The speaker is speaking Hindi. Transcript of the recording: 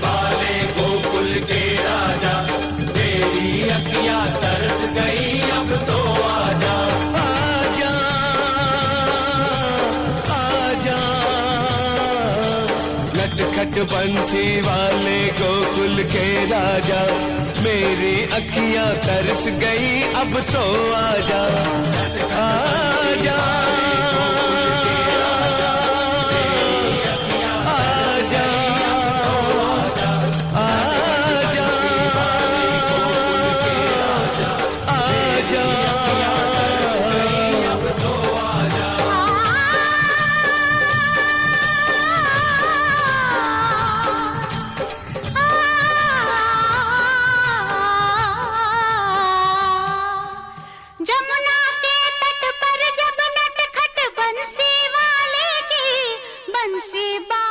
वाले गोकुल के राजा, मेरी अखियां तरस गई अब तो आजा। आजा आजा नटखट बंसी वाले गोकुल के राजा, मेरी अखियां तरस गई अब तो आजा। आजा जमुना के तट पर जब नटखट बंसी वाले की बंसी बा